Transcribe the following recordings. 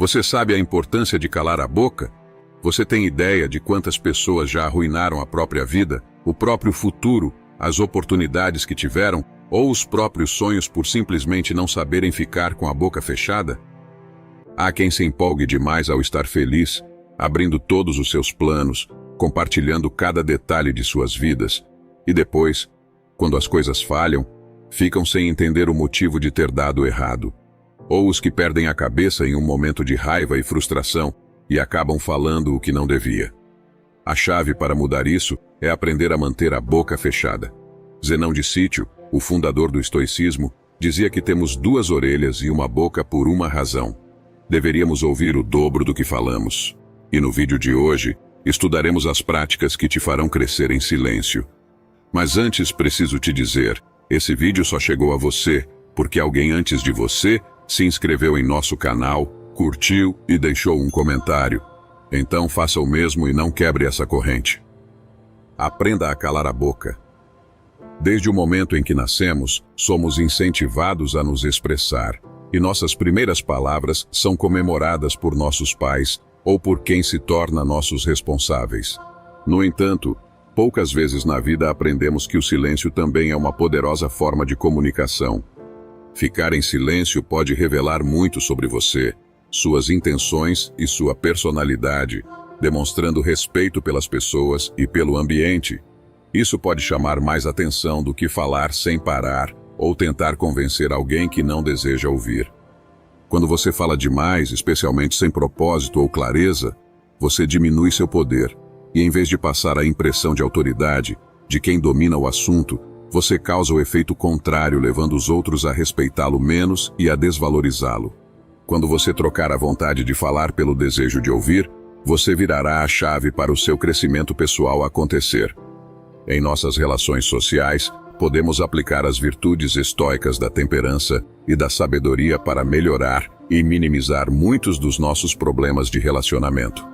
Você sabe a importância de calar a boca? Você tem ideia de quantas pessoas já arruinaram a própria vida, o próprio futuro, as oportunidades que tiveram, ou os próprios sonhos por simplesmente não saberem ficar com a boca fechada? Há quem se empolgue demais ao estar feliz, abrindo todos os seus planos, compartilhando cada detalhe de suas vidas, e depois, quando as coisas falham, ficam sem entender o motivo de ter dado errado. Ou os que perdem a cabeça em um momento de raiva e frustração e acabam falando o que não devia. A chave para mudar isso é aprender a manter a boca fechada. Zenão de Sítio, o fundador do estoicismo, dizia que temos duas orelhas e uma boca por uma razão. Deveríamos ouvir o dobro do que falamos. E no vídeo de hoje, estudaremos as práticas que te farão crescer em silêncio. Mas antes preciso te dizer, esse vídeo só chegou a você porque alguém antes de você se inscreveu em nosso canal, curtiu e deixou um comentário. Então faça o mesmo e não quebre essa corrente. Aprenda a calar a boca. Desde o momento em que nascemos, somos incentivados a nos expressar, e nossas primeiras palavras são comemoradas por nossos pais ou por quem se torna nossos responsáveis. No entanto, poucas vezes na vida aprendemos que o silêncio também é uma poderosa forma de comunicação. Ficar em silêncio pode revelar muito sobre você, suas intenções e sua personalidade, demonstrando respeito pelas pessoas e pelo ambiente. Isso pode chamar mais atenção do que falar sem parar ou tentar convencer alguém que não deseja ouvir. Quando você fala demais, especialmente sem propósito ou clareza, você diminui seu poder e, em vez de passar a impressão de autoridade, de quem domina o assunto, você causa o efeito contrário, levando os outros a respeitá-lo menos e a desvalorizá-lo. Quando você trocar a vontade de falar pelo desejo de ouvir, você virará a chave para o seu crescimento pessoal acontecer. Em nossas relações sociais, podemos aplicar as virtudes estoicas da temperança e da sabedoria para melhorar e minimizar muitos dos nossos problemas de relacionamento.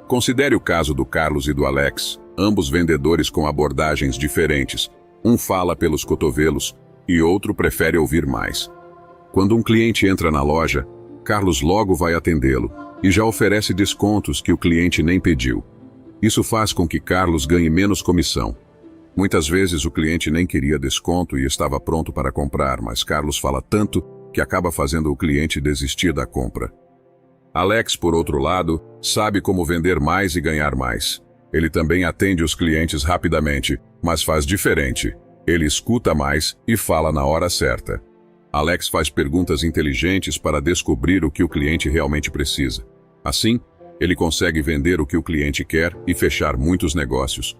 Considere o caso do Carlos e do Alex, ambos vendedores com abordagens diferentes. Um fala pelos cotovelos e outro prefere ouvir mais. Quando um cliente entra na loja, Carlos logo vai atendê-lo e já oferece descontos que o cliente nem pediu. Isso faz com que Carlos ganhe menos comissão. Muitas vezes o cliente nem queria desconto e estava pronto para comprar, mas Carlos fala tanto que acaba fazendo o cliente desistir da compra. Alex, por outro lado, sabe como vender mais e ganhar mais. Ele também atende os clientes rapidamente, mas faz diferente. Ele escuta mais e fala na hora certa. Alex faz perguntas inteligentes para descobrir o que o cliente realmente precisa. Assim, ele consegue vender o que o cliente quer e fechar muitos negócios.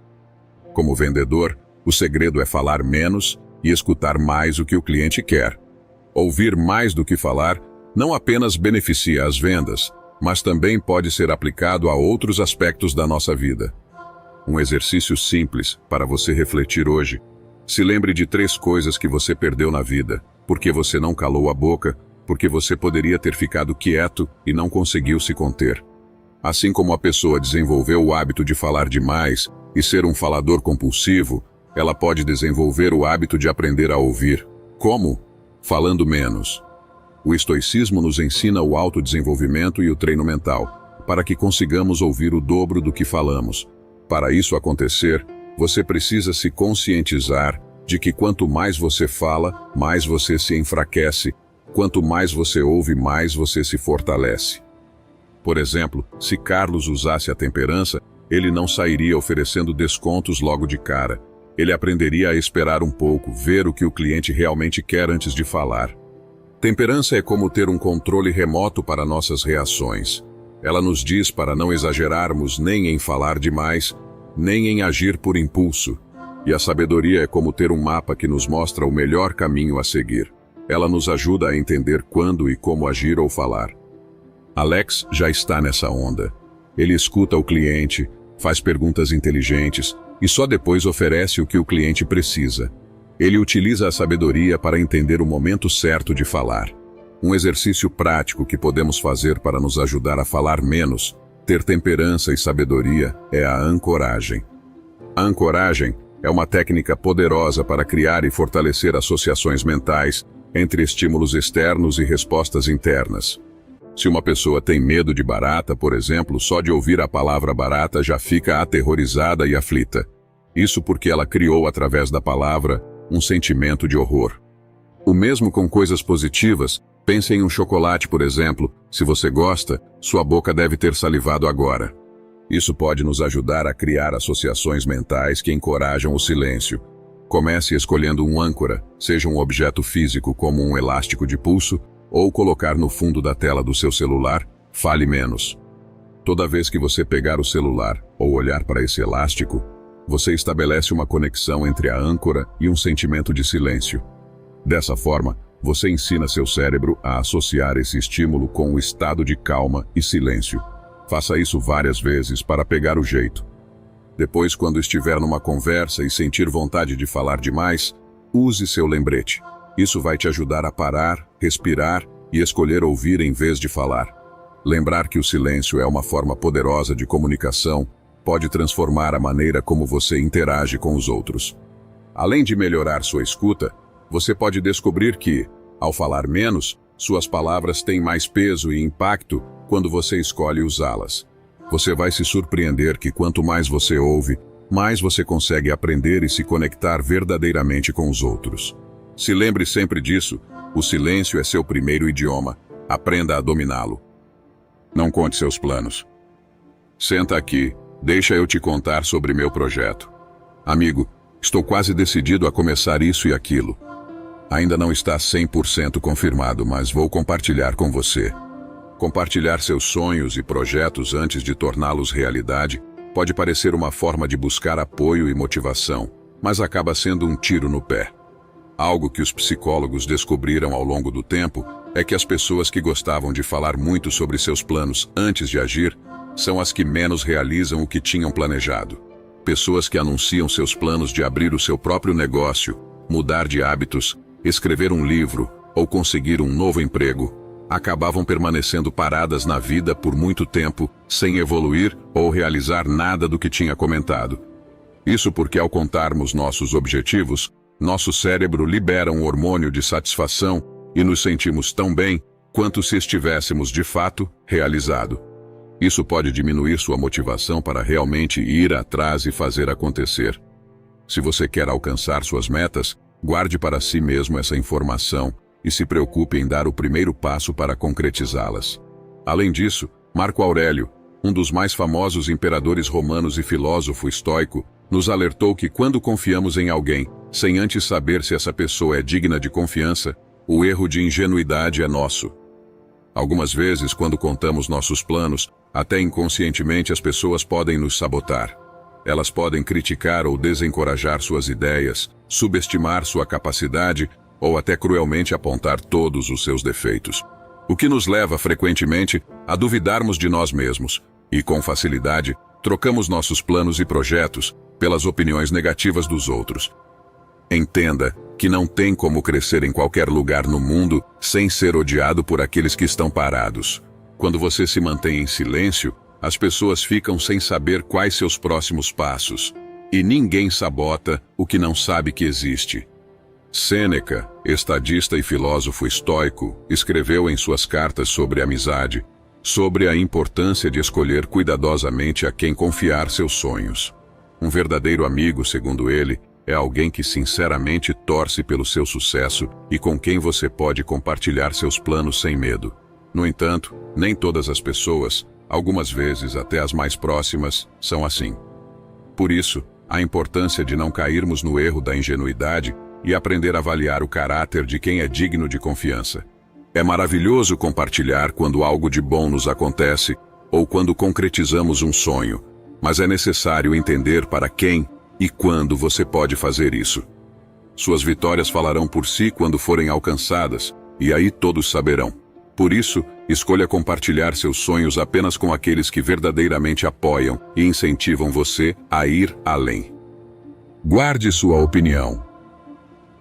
Como vendedor, o segredo é falar menos e escutar mais o que o cliente quer. Ouvir mais do que falar não apenas beneficia as vendas, mas também pode ser aplicado a outros aspectos da nossa vida. Um exercício simples para você refletir hoje. Se lembre de 3 coisas que você perdeu na vida, porque você não calou a boca, porque você poderia ter ficado quieto e não conseguiu se conter. Assim como a pessoa desenvolveu o hábito de falar demais e ser um falador compulsivo, ela pode desenvolver o hábito de aprender a ouvir. Como? Falando menos. O estoicismo nos ensina o autodesenvolvimento e o treino mental, para que consigamos ouvir o dobro do que falamos. Para isso acontecer, você precisa se conscientizar de que quanto mais você fala, mais você se enfraquece. Quanto mais você ouve, mais você se fortalece. Por exemplo, se Carlos usasse a temperança, ele não sairia oferecendo descontos logo de cara. Ele aprenderia a esperar um pouco, ver o que o cliente realmente quer antes de falar. Temperança é como ter um controle remoto para nossas reações. Ela nos diz para não exagerarmos nem em falar demais, nem em agir por impulso. E a sabedoria é como ter um mapa que nos mostra o melhor caminho a seguir. Ela nos ajuda a entender quando e como agir ou falar. Alex já está nessa onda. Ele escuta o cliente, faz perguntas inteligentes e só depois oferece o que o cliente precisa. Ele utiliza a sabedoria para entender o momento certo de falar. Um exercício prático que podemos fazer para nos ajudar a falar menos, ter temperança e sabedoria, é a ancoragem. A ancoragem é uma técnica poderosa para criar e fortalecer associações mentais entre estímulos externos e respostas internas. Se uma pessoa tem medo de barata, por exemplo, só de ouvir a palavra barata já fica aterrorizada e aflita. Isso porque ela criou, através da palavra, um sentimento de horror. O mesmo com coisas positivas. Pense em um chocolate, por exemplo. Se você gosta, sua boca deve ter salivado agora. Isso pode nos ajudar a criar associações mentais que encorajam o silêncio. Comece escolhendo um âncora, seja um objeto físico como um elástico de pulso, ou colocar no fundo da tela do seu celular. Fale menos. Toda vez que você pegar o celular ou olhar para esse elástico, você estabelece uma conexão entre a âncora e um sentimento de silêncio. Dessa forma, você ensina seu cérebro a associar esse estímulo com o estado de calma e silêncio. Faça isso várias vezes para pegar o jeito. Depois, quando estiver numa conversa e sentir vontade de falar demais, use seu lembrete. Isso vai te ajudar a parar, respirar e escolher ouvir em vez de falar. Lembrar que o silêncio é uma forma poderosa de comunicação pode transformar a maneira como você interage com os outros. Além de melhorar sua escuta, você pode descobrir que, ao falar menos, suas palavras têm mais peso e impacto quando você escolhe usá-las. Você vai se surpreender que quanto mais você ouve, mais você consegue aprender e se conectar verdadeiramente com os outros. Se lembre sempre disso, o silêncio é seu primeiro idioma. Aprenda a dominá-lo. Não conte seus planos. Senta aqui, deixa eu te contar sobre meu projeto. Amigo, estou quase decidido a começar isso e aquilo. Ainda não está 100% confirmado, mas vou compartilhar com você. Compartilhar seus sonhos e projetos antes de torná-los realidade pode parecer uma forma de buscar apoio e motivação, mas acaba sendo um tiro no pé. Algo que os psicólogos descobriram ao longo do tempo é que as pessoas que gostavam de falar muito sobre seus planos antes de agir são as que menos realizam o que tinham planejado. Pessoas que anunciam seus planos de abrir o seu próprio negócio, mudar de hábitos, escrever um livro ou conseguir um novo emprego, acabavam permanecendo paradas na vida por muito tempo, sem evoluir ou realizar nada do que tinha comentado. Isso porque, ao contarmos nossos objetivos, nosso cérebro libera um hormônio de satisfação e nos sentimos tão bem quanto se estivéssemos de fato realizado. Isso pode diminuir sua motivação para realmente ir atrás e fazer acontecer. Se você quer alcançar suas metas, guarde para si mesmo essa informação e se preocupe em dar o primeiro passo para concretizá-las. Além disso, Marco Aurélio, um dos mais famosos imperadores romanos e filósofo estoico, nos alertou que quando confiamos em alguém, sem antes saber se essa pessoa é digna de confiança, o erro de ingenuidade é nosso. Algumas vezes, quando contamos nossos planos, até inconscientemente as pessoas podem nos sabotar. Elas podem criticar ou desencorajar suas ideias, subestimar sua capacidade ou até cruelmente apontar todos os seus defeitos. O que nos leva, frequentemente, a duvidarmos de nós mesmos e, com facilidade, trocamos nossos planos e projetos pelas opiniões negativas dos outros. Entenda que não tem como crescer em qualquer lugar no mundo sem ser odiado por aqueles que estão parados. Quando você se mantém em silêncio, as pessoas ficam sem saber quais seus próximos passos. E ninguém sabota o que não sabe que existe. Sêneca, estadista e filósofo estoico, escreveu em suas cartas sobre amizade, sobre a importância de escolher cuidadosamente a quem confiar seus sonhos. Um verdadeiro amigo, segundo ele, é alguém que sinceramente torce pelo seu sucesso e com quem você pode compartilhar seus planos sem medo. No entanto, nem todas as pessoas, algumas vezes até as mais próximas, são assim. Por isso, a importância de não cairmos no erro da ingenuidade e aprender a avaliar o caráter de quem é digno de confiança. É maravilhoso compartilhar quando algo de bom nos acontece ou quando concretizamos um sonho, mas é necessário entender para quem e quando você pode fazer isso. Suas vitórias falarão por si quando forem alcançadas, e aí todos saberão. Por isso, escolha compartilhar seus sonhos apenas com aqueles que verdadeiramente apoiam e incentivam você a ir além. Guarde sua opinião.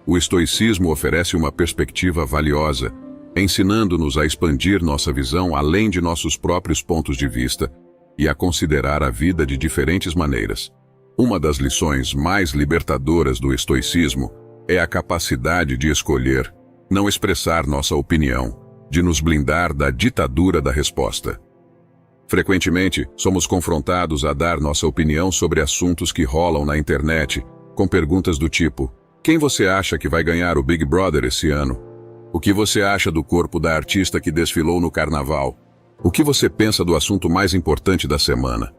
O estoicismo oferece uma perspectiva valiosa, ensinando-nos a expandir nossa visão além de nossos próprios pontos de vista e a considerar a vida de diferentes maneiras. Uma das lições mais libertadoras do estoicismo é a capacidade de escolher não expressar nossa opinião, de nos blindar da ditadura da resposta. Frequentemente, somos confrontados a dar nossa opinião sobre assuntos que rolam na internet, com perguntas do tipo: quem você acha que vai ganhar o Big Brother esse ano? O que você acha do corpo da artista que desfilou no carnaval? O que você pensa do assunto mais importante da semana?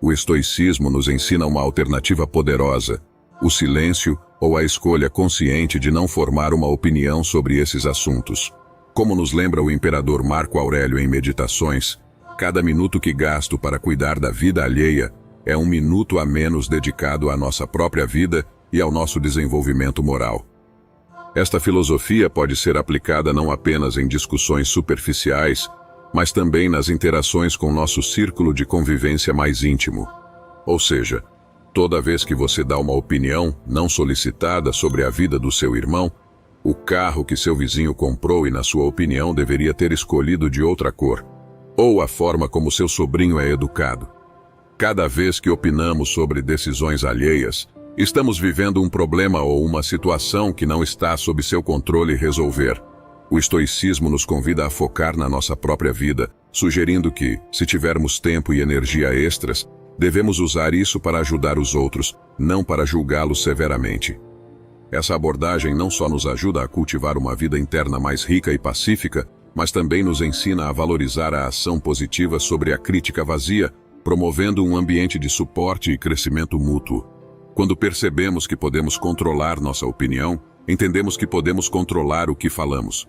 O estoicismo nos ensina uma alternativa poderosa: o silêncio ou a escolha consciente de não formar uma opinião sobre esses assuntos. Como nos lembra o imperador Marco Aurélio em Meditações, cada minuto que gasto para cuidar da vida alheia é um minuto a menos dedicado à nossa própria vida e ao nosso desenvolvimento moral. Esta filosofia pode ser aplicada não apenas em discussões superficiais, mas também nas interações com nosso círculo de convivência mais íntimo. Ou seja, toda vez que você dá uma opinião não solicitada sobre a vida do seu irmão, o carro que seu vizinho comprou e, na sua opinião, deveria ter escolhido de outra cor, ou a forma como seu sobrinho é educado. Cada vez que opinamos sobre decisões alheias, estamos vivendo um problema ou uma situação que não está sob seu controle resolver. O estoicismo nos convida a focar na nossa própria vida, sugerindo que, se tivermos tempo e energia extras, devemos usar isso para ajudar os outros, não para julgá-los severamente. Essa abordagem não só nos ajuda a cultivar uma vida interna mais rica e pacífica, mas também nos ensina a valorizar a ação positiva sobre a crítica vazia, promovendo um ambiente de suporte e crescimento mútuo. Quando percebemos que podemos controlar nossa opinião, entendemos que podemos controlar o que falamos.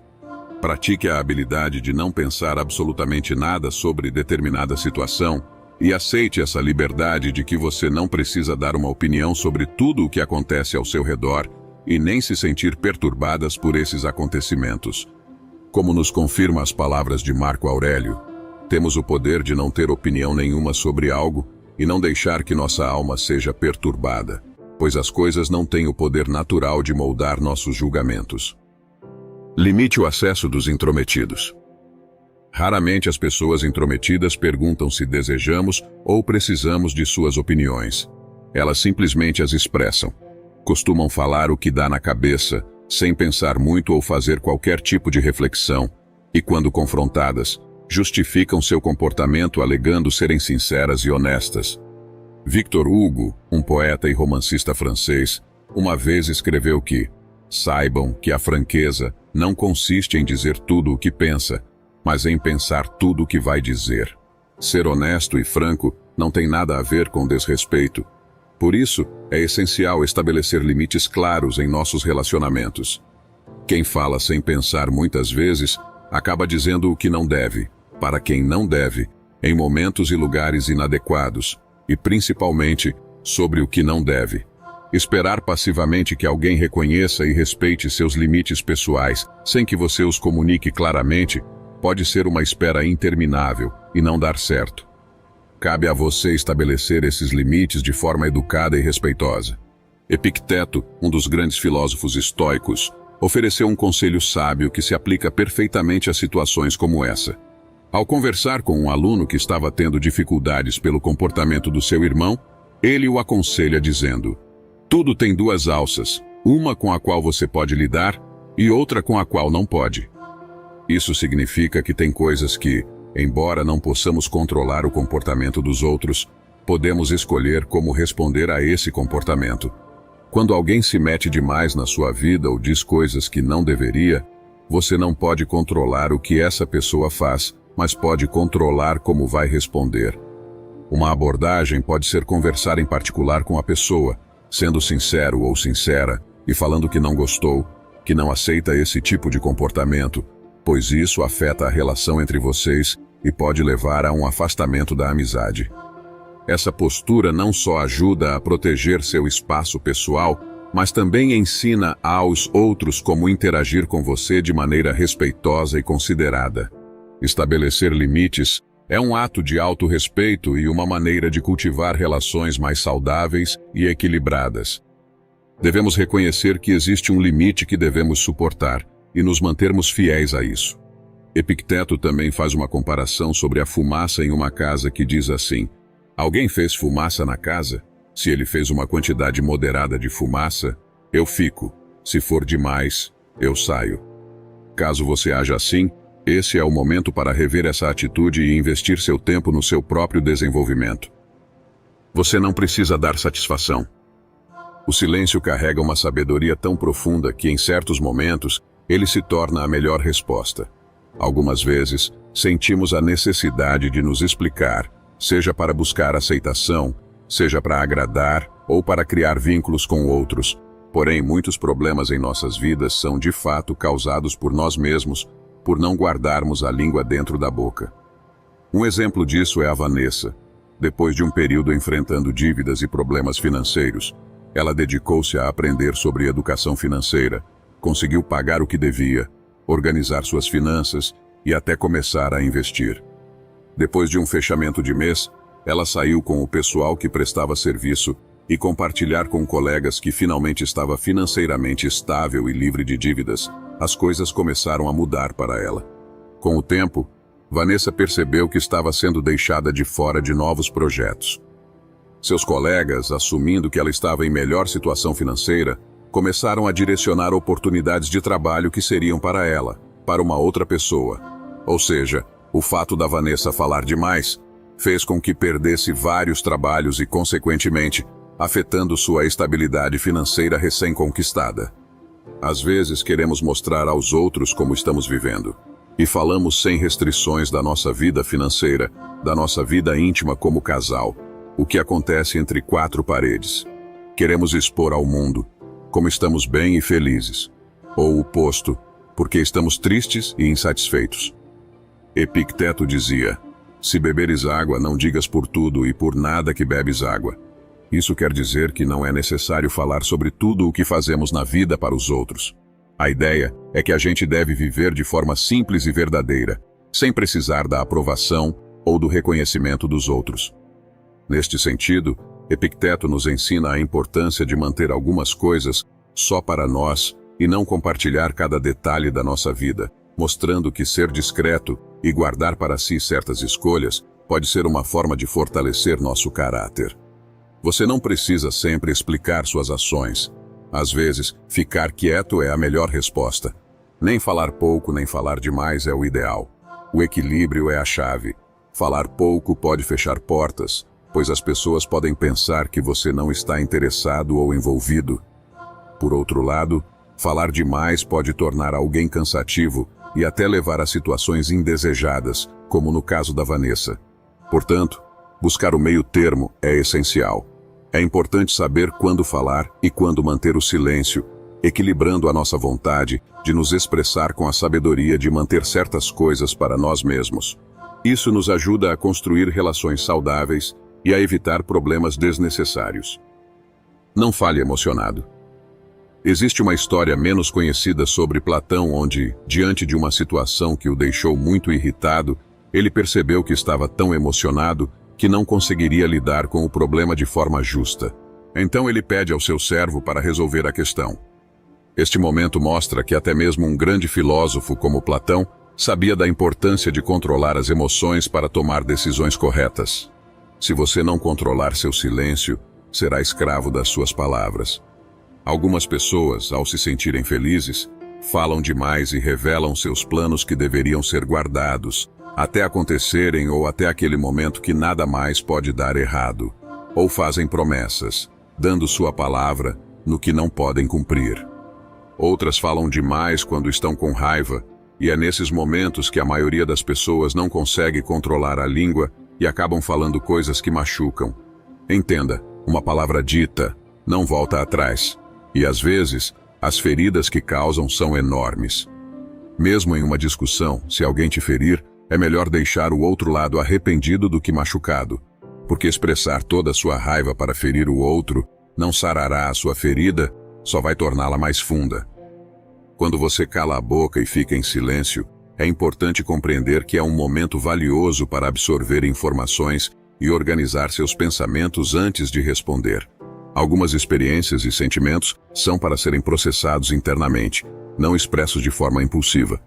Pratique a habilidade de não pensar absolutamente nada sobre determinada situação e aceite essa liberdade de que você não precisa dar uma opinião sobre tudo o que acontece ao seu redor e nem se sentir perturbadas por esses acontecimentos. Como nos confirma as palavras de Marco Aurélio, temos o poder de não ter opinião nenhuma sobre algo e não deixar que nossa alma seja perturbada, pois as coisas não têm o poder natural de moldar nossos julgamentos. Limite o acesso dos intrometidos. Raramente as pessoas intrometidas perguntam se desejamos ou precisamos de suas opiniões. Elas simplesmente as expressam. Costumam falar o que dá na cabeça, sem pensar muito ou fazer qualquer tipo de reflexão, e quando confrontadas, justificam seu comportamento alegando serem sinceras e honestas. Victor Hugo, um poeta e romancista francês, uma vez escreveu que: saibam que a franqueza não consiste em dizer tudo o que pensa, mas em pensar tudo o que vai dizer. Ser honesto e franco não tem nada a ver com desrespeito. Por isso, é essencial estabelecer limites claros em nossos relacionamentos. Quem fala sem pensar muitas vezes, acaba dizendo o que não deve, para quem não deve, em momentos e lugares inadequados, e principalmente sobre o que não deve. Esperar passivamente que alguém reconheça e respeite seus limites pessoais, sem que você os comunique claramente, pode ser uma espera interminável e não dar certo. Cabe a você estabelecer esses limites de forma educada e respeitosa. Epicteto, um dos grandes filósofos estoicos, ofereceu um conselho sábio que se aplica perfeitamente a situações como essa. Ao conversar com um aluno que estava tendo dificuldades pelo comportamento do seu irmão, ele o aconselha dizendo: tudo tem duas alças, uma com a qual você pode lidar e outra com a qual não pode. Isso significa que tem coisas que, embora não possamos controlar o comportamento dos outros, podemos escolher como responder a esse comportamento. Quando alguém se mete demais na sua vida ou diz coisas que não deveria, você não pode controlar o que essa pessoa faz, mas pode controlar como vai responder. Uma abordagem pode ser conversar em particular com a pessoa, sendo sincero ou sincera, e falando que não gostou, que não aceita esse tipo de comportamento, pois isso afeta a relação entre vocês e pode levar a um afastamento da amizade. Essa postura não só ajuda a proteger seu espaço pessoal, mas também ensina aos outros como interagir com você de maneira respeitosa e considerada. Estabelecer limites é um ato de autorrespeito e uma maneira de cultivar relações mais saudáveis e equilibradas. Devemos reconhecer que existe um limite que devemos suportar e nos mantermos fiéis a isso. Epicteto também faz uma comparação sobre a fumaça em uma casa que diz assim: alguém fez fumaça na casa? Se ele fez uma quantidade moderada de fumaça, eu fico. Se for demais, eu saio. Caso você haja assim, Esse é o momento para rever essa atitude e investir seu tempo no seu próprio desenvolvimento. Você não precisa dar satisfação. O silêncio carrega uma sabedoria tão profunda que, em certos momentos, ele se torna a melhor resposta. Algumas vezes, sentimos a necessidade de nos explicar, seja para buscar aceitação, seja para agradar ou para criar vínculos com outros. Porém, muitos problemas em nossas vidas são de fato causados por nós mesmos, por não guardarmos a língua dentro da boca. Um exemplo disso é a Vanessa. Depois de um período enfrentando dívidas e problemas financeiros, ela dedicou-se a aprender sobre educação financeira, conseguiu pagar o que devia, organizar suas finanças e até começar a investir. Depois de um fechamento de mês, ela saiu com o pessoal que prestava serviço e compartilhar com colegas que finalmente estava financeiramente estável e livre de dívidas. As coisas começaram a mudar para ela. Com o tempo, Vanessa percebeu que estava sendo deixada de fora de novos projetos. Seus colegas, assumindo que ela estava em melhor situação financeira, começaram a direcionar oportunidades de trabalho que seriam para ela, para uma outra pessoa. Ou seja, o fato da Vanessa falar demais fez com que perdesse vários trabalhos e, consequentemente, afetando sua estabilidade financeira recém-conquistada. Às vezes queremos mostrar aos outros como estamos vivendo, e falamos sem restrições da nossa vida financeira, da nossa vida íntima como casal, o que acontece entre quatro paredes. Queremos expor ao mundo como estamos bem e felizes, ou o oposto, porque estamos tristes e insatisfeitos. Epicteto dizia: se beberes água, não digas por tudo e por nada que bebes água. Isso quer dizer que não é necessário falar sobre tudo o que fazemos na vida para os outros. A ideia é que a gente deve viver de forma simples e verdadeira, sem precisar da aprovação ou do reconhecimento dos outros. Neste sentido, Epicteto nos ensina a importância de manter algumas coisas só para nós e não compartilhar cada detalhe da nossa vida, mostrando que ser discreto e guardar para si certas escolhas pode ser uma forma de fortalecer nosso caráter. Você não precisa sempre explicar suas ações. Às vezes, ficar quieto é a melhor resposta. Nem falar pouco, nem falar demais é o ideal. O equilíbrio é a chave. Falar pouco pode fechar portas, pois as pessoas podem pensar que você não está interessado ou envolvido. Por outro lado, falar demais pode tornar alguém cansativo e até levar a situações indesejadas, como no caso da Vanessa. Portanto, buscar o meio termo é essencial. É importante saber quando falar e quando manter o silêncio, equilibrando a nossa vontade de nos expressar com a sabedoria de manter certas coisas para nós mesmos. Isso nos ajuda a construir relações saudáveis e a evitar problemas desnecessários. Não fale emocionado. Existe uma história menos conhecida sobre Platão onde, diante de uma situação que o deixou muito irritado, ele percebeu que estava tão emocionado que não conseguiria lidar com o problema de forma justa. Então ele pede ao seu servo para resolver a questão. Este momento mostra que até mesmo um grande filósofo como Platão sabia da importância de controlar as emoções para tomar decisões corretas. Se você não controlar seu silêncio, será escravo das suas palavras. Algumas pessoas, ao se sentirem felizes, falam demais e revelam seus planos que deveriam ser guardados, até acontecerem ou até aquele momento que nada mais pode dar errado. Ou fazem promessas, dando sua palavra no que não podem cumprir. Outras falam demais quando estão com raiva, e é nesses momentos que a maioria das pessoas não consegue controlar a língua e acabam falando coisas que machucam. Entenda, uma palavra dita não volta atrás, e às vezes, as feridas que causam são enormes. Mesmo em uma discussão, se alguém te ferir, é melhor deixar o outro lado arrependido do que machucado, porque expressar toda a sua raiva para ferir o outro não sarará a sua ferida, só vai torná-la mais funda. Quando você cala a boca e fica em silêncio, é importante compreender que é um momento valioso para absorver informações e organizar seus pensamentos antes de responder. Algumas experiências e sentimentos são para serem processados internamente, não expressos de forma impulsiva.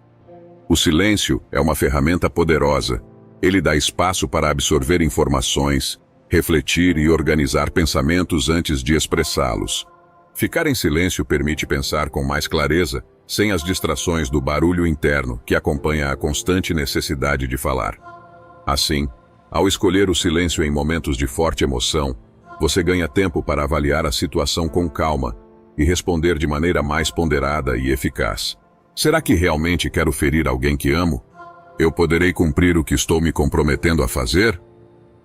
O silêncio é uma ferramenta poderosa. Ele dá espaço para absorver informações, refletir e organizar pensamentos antes de expressá-los. Ficar em silêncio permite pensar com mais clareza, sem as distrações do barulho interno que acompanha a constante necessidade de falar. Assim, ao escolher o silêncio em momentos de forte emoção, você ganha tempo para avaliar a situação com calma e responder de maneira mais ponderada e eficaz. Será que realmente quero ferir alguém que amo? Eu poderei cumprir o que estou me comprometendo a fazer?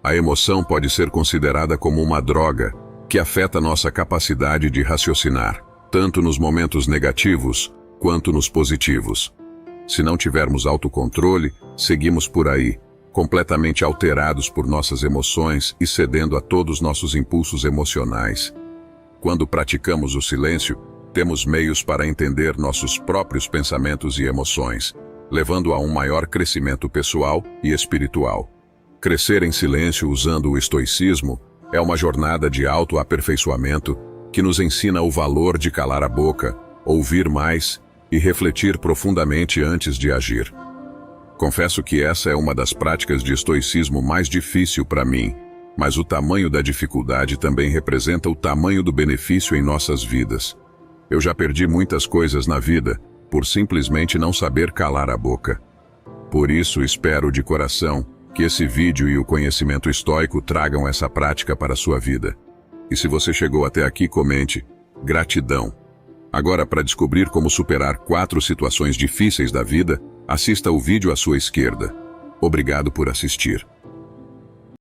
A emoção pode ser considerada como uma droga que afeta nossa capacidade de raciocinar, tanto nos momentos negativos quanto nos positivos. Se não tivermos autocontrole, seguimos por aí, completamente alterados por nossas emoções e cedendo a todos nossos impulsos emocionais. Quando praticamos o silêncio, temos meios para entender nossos próprios pensamentos e emoções, levando a um maior crescimento pessoal e espiritual. Crescer em silêncio usando o estoicismo é uma jornada de autoaperfeiçoamento que nos ensina o valor de calar a boca, ouvir mais e refletir profundamente antes de agir. Confesso que essa é uma das práticas de estoicismo mais difícil para mim, mas o tamanho da dificuldade também representa o tamanho do benefício em nossas vidas. Eu já perdi muitas coisas na vida por simplesmente não saber calar a boca. Por isso, espero de coração que esse vídeo e o conhecimento estoico tragam essa prática para a sua vida. E se você chegou até aqui, comente: gratidão. Agora, para descobrir como superar 4 situações difíceis da vida, assista o vídeo à sua esquerda. Obrigado por assistir.